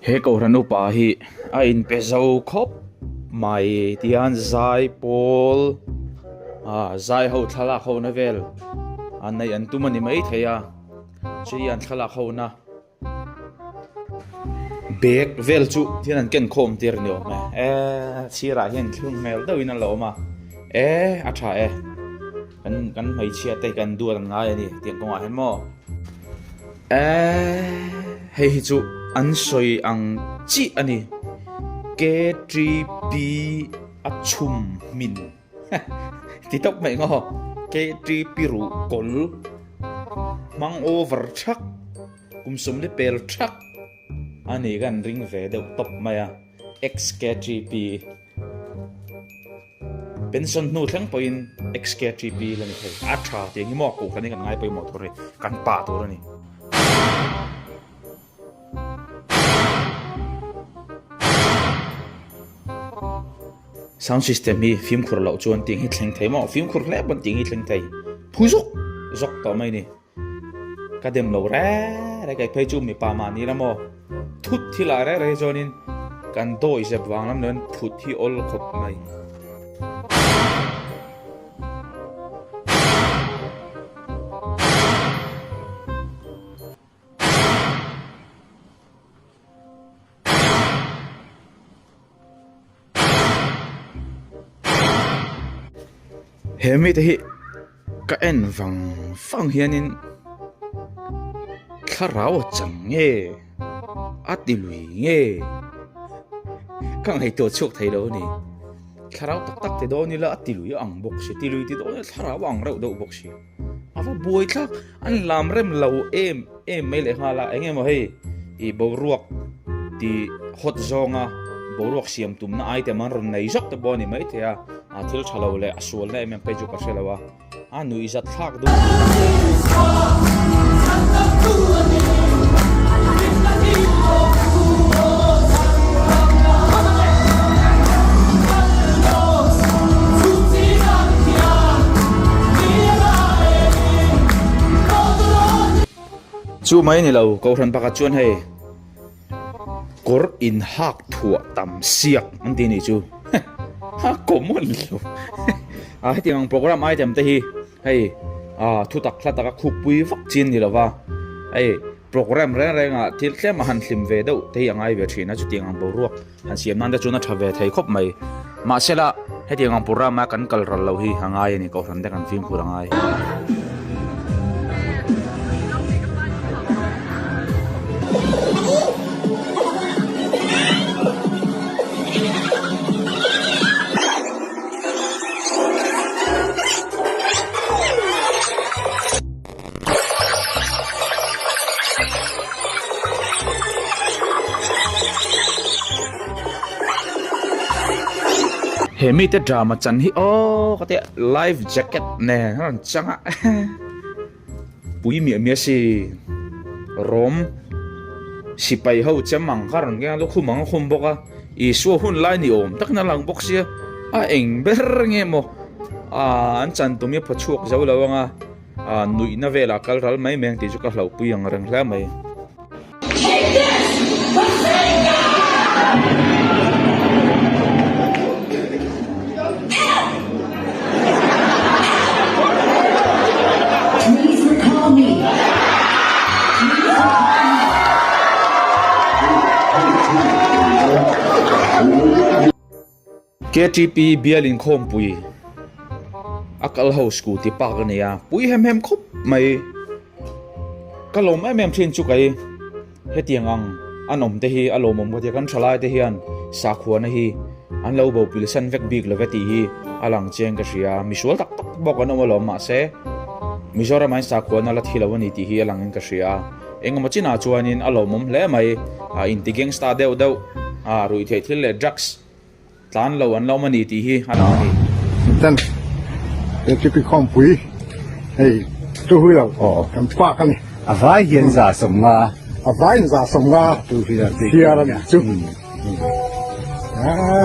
he ko ranu pa hi a in pe zo khop mai tian zai pol zai ho thala ho na vel an nei an tumani mai theya chi an thala ho na bek vel chu thian an ken khom tir ni o ma chira hian thung mel do in lo ma a tha kan mai chia te kan du an ngai ani tiang konga hen mo hei hi chu an soi ang chi ani KGB achum min ti tok mai ngo KGB ru kol mang over truck kumsum le pel truck ani gan ring ve de top maya XKGB pension nu thlang poin XKGB lani thei atha te ngi mo ko kani kan ngai poi mo thore kan pa to ni sound system hi film khur lo chuan ting hi thleng thei mo film khur le ban ting hi thleng thei phuzuk zok to mai ni ka dem lo re kai phei chu mi pa ma ni la mo thut thi la re jonin kan doi je wang lam nen phut hi ol khop mai hemi te hi ka en wang hianin tharau chang nge atilui nge kang hei to chok thei lo ni tharau tak te do ni la atilui ang bok si tilui ti do tharau ang rau do bok si ava boi thak an lam rem lo em mai le hala enge mo hei I bo ruak ti hot zonga bo ruak siam tum na ai te man ron nei zok te bo ni mai te a thil thalo le asual le em pe ju ka selawa anu izat thak du chu mai ni lo ko ran pakhat chuan hei kor in hak thua tam siak an ti ni chu ha komon lo tiang program item te hi hei thu tak thla taka khuk pui vak chin ni lawa hei program reng a thil tlem han hlim ve do te angai ve thina chu tiang ang bo ruak han siam nan da chu na thave thei khop mai ma sela he tiang ang program ma kan kal ral lo hi hangai ni ko ran de kan film khurangai hemi te drama chan hi kate life jacket ne ran changa pui mi si rom sipai ho chamang karon nga lu khumang khum boka I so hun lai ni om tak na lang box ya eng ber nge mo an chan tu mi phachuak zo lawanga nui na vela kal ral mai meng ti chu ka hlau pui ang reng hla mai KTP bialin khom pui akal ho scooty pa ka niya pui hem khop mai kalom em thin chu kai hetiang ang anom te hi alomom ka kan thalai te hian sa khuana hi an lo bo pilsan vek big leveti hi alang cheng ka ria misual tak bok an omalo ma se mizoram ai sa khuana la thilawani ti hi alang ka ria engma china chuanin alomom le mai intigeng sta deu rui the thil le drugs tan lo an lo mani ti hi ana hi tan e ki pi khom pui hei tu hui lo kam kwa kan vai hiền giả sống nga vai za som ga tu hiền tia ra chu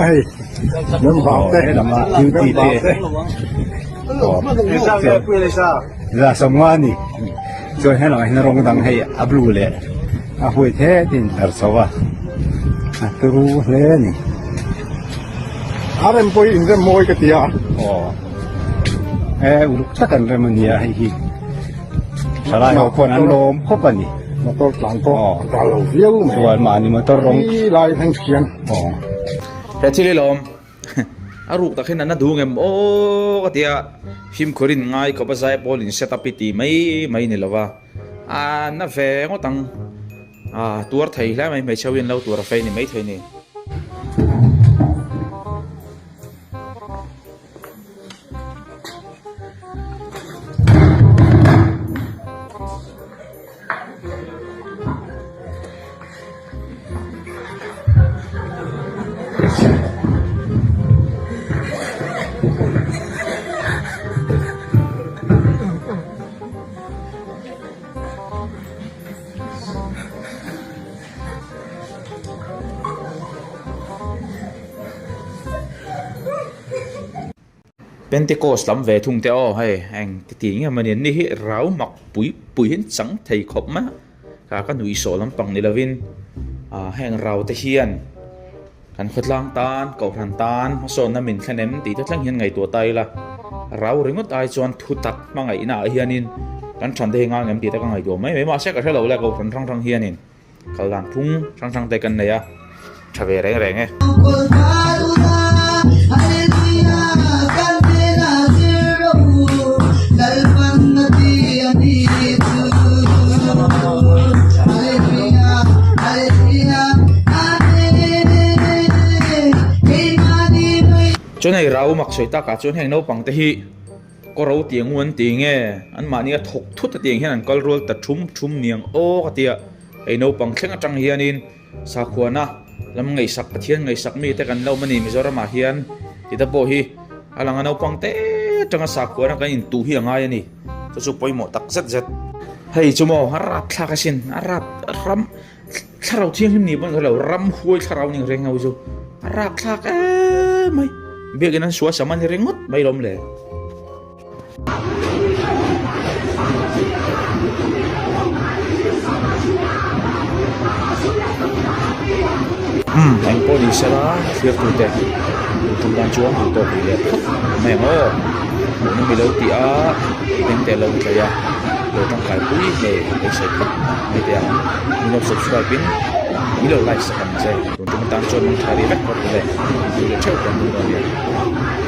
ai nem ba te làm mà yêu ti te giả sống nga ni cho hay nói nó rong đằng hay ablu le a hui thế tin ở sau à tu le ni Arem poi in dem moi ke tia. oh uruk takan remania hi salai ho kon an lom ho pa ni Motor tlang ko. Oh. Kalau viu me. tuan ma ni motor rong Ni lai thang khian. oh He thili lom aruk takhin na du ngem o katia him khorin ngai ko ba zai polin setup ti mai ni lawa a na ve ngotang tuar thei la mai chawin lo tuar fei ni mai thei ni Pentecost lắm về thùng teo hay anh tiếng mà niên ni ráo mặc bụi hin trắng thầy khop má cả núi sổ lắm bằng nilavin hàng rau tây hiền kan khuất lang tan cầu thần tan số na mình khen em tí tất lang hiền ngày tua tay là rau ringot ai chuan thu tắt mà ngày nào hiền kan chọn đây ngang em tí tất ngày tua mấy mà sẽ cả thế lâu là cầu thần răng hiền in cầu làm thung răng tay cần này à trả về rèn rèn nghe chỗ này rau mặc sợi ta cả chỗ này nấu bằng tay có rau tiếng nguồn tiếng nghe anh mà nia thục thút tiếng hiện anh có rồi ta chum niang ô cái tiệt ai nấu bằng khen trăng hiền in sa khuôn na làm ngày sắc thiên ngày sắc mi ta cần lâu mà niệm rồi mà hiền thì ta bỏ hi alang anh nấu bằng tay trăng sa khuôn na cái in tu hiền ngay ni cho chụp bôi một tắc rất hay chú mò harap thà cái xin harap ram thà thiên him ni bọn rồi ram khui thà rau ni reng ngau chú harap thà cái mày biết cái nó xóa sama ni rengot bay lom le anh có đi xe đó việc tụi tè tụi đang chuông tụi tôi bị lệ mẹ ngô nó bị lâu tía tên tè lâu chạy à rồi trong cái quý để sẽ khóc mấy tè mình đọc subscribe pin mình lâu like sẽ cầm dây tụi mình đang cho mình thay đi vết một cái này tụi theo còn tụi nó